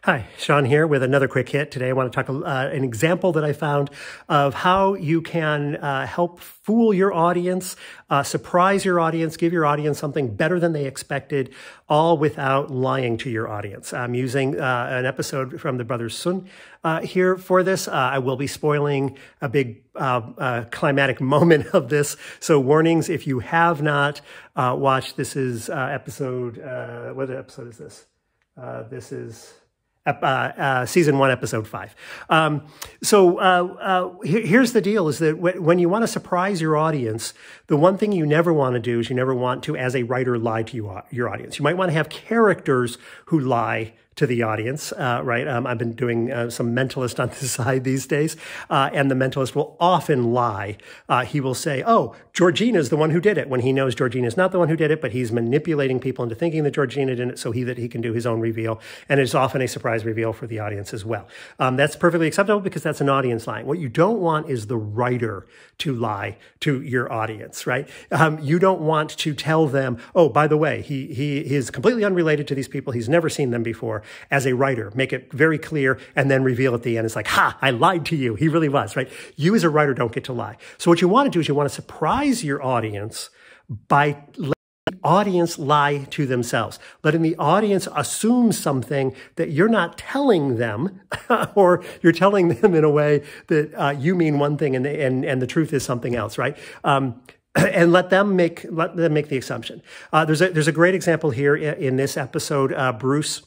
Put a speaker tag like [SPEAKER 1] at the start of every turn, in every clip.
[SPEAKER 1] Hi, Sean here with another quick hit. Today I want to talk an example that I found of how you can help fool your audience, surprise your audience, give your audience something better than they expected, all without lying to your audience. I'm using an episode from the Brothers Sun here for this. I will be spoiling a big climatic moment of this. So warnings, if you have not watched, this is episode, what episode is this? This is season 1, episode 5. Here's the deal is that when you want to surprise your audience, the one thing you never want to do is you never want to, as a writer, lie to your audience. You might want to have characters who lie to the audience, right? I've been doing some mentalist on the side these days, and the mentalist will often lie. He will say, oh, Georgina's the one who did it, when he knows Georgina's not the one who did it, but he's manipulating people into thinking that Georgina did it so that he can do his own reveal, and it's often a surprise reveal for the audience as well. That's perfectly acceptable because that's an audience lying. What you don't want is the writer to lie to your audience, right? You don't want to tell them, oh, by the way, he is completely unrelated to these people. He's never seen them before. As a writer, make it very clear and then reveal at the end. It's like, ha, I lied to you. He really was, right? You as a writer don't get to lie. So what you want to do is you want to surprise your audience by letting the audience lie to themselves, letting the audience assume something that you're not telling them, or you're telling them in a way that you mean one thing and the truth is something else, right? And let them make the assumption. There's a great example here in this episode. Bruce.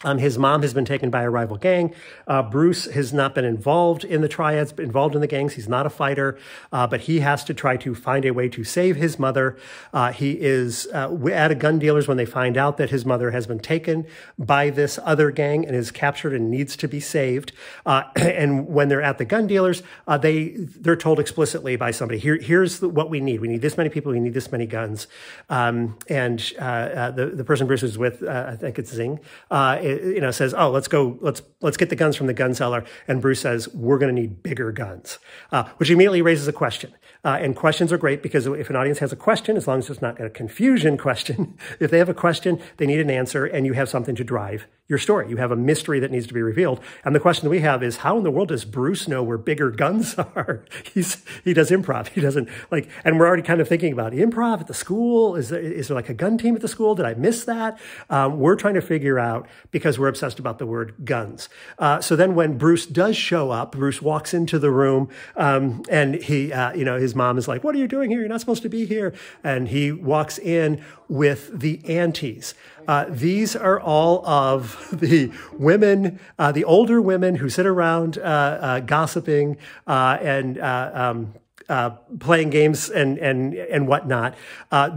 [SPEAKER 1] His mom has been taken by a rival gang. Bruce has not been involved in the triads, involved in the gangs. He's not a fighter, but he has to try to find a way to save his mother. He is at a gun dealer's when they find out that his mother has been taken by this other gang and is captured and needs to be saved. And when they're at the gun dealers, they're told explicitly by somebody, here's what we need. We need this many people. We need this many guns. The person Bruce is with, I think it's Zing, says, oh, let's get the guns from the gun seller. And Bruce says, we're going to need bigger guns, which immediately raises a question. And questions are great because if an audience has a question, as long as it's not a confusion question, if they have a question, they need an answer and you have something to drive your story. You have a mystery that needs to be revealed. And the question that we have is, how in the world does Bruce know where bigger guns are? He does improv. He doesn't and we're already kind of thinking about improv at the school. Is there like a gun team at the school? Did I miss that? We're trying to figure out because we're obsessed about the word guns. So then when Bruce does show up, Bruce walks into the room, and he, his mom is like, what are you doing here? You're not supposed to be here. And he walks in with the aunties. These are all of the women, the older women who sit around gossiping and playing games and whatnot.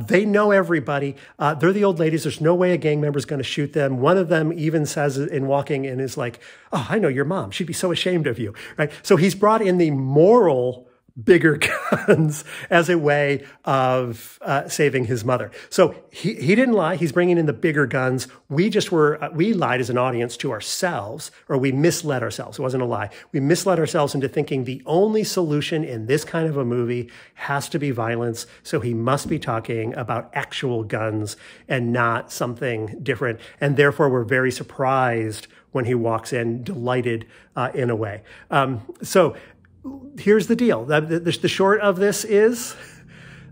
[SPEAKER 1] They know everybody. They're the old ladies. There's no way a gang member is going to shoot them. One of them even says in walking in is like, oh, I know your mom. She'd be so ashamed of you, right? So he's brought in the moral bigger guns as a way of saving his mother. So he didn't lie. He's bringing in the bigger guns. We lied as an audience to ourselves, or we misled ourselves. It wasn't a lie. We misled ourselves into thinking the only solution in this kind of a movie has to be violence. So he must be talking about actual guns and not something different. And therefore, we're very surprised when he walks in, delighted in a way. So here's the deal. The short of this is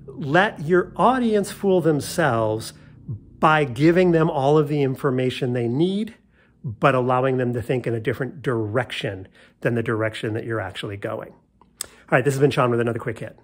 [SPEAKER 1] let your audience fool themselves by giving them all of the information they need, but allowing them to think in a different direction than the direction that you're actually going. All right, this has been Sean with another quick hit.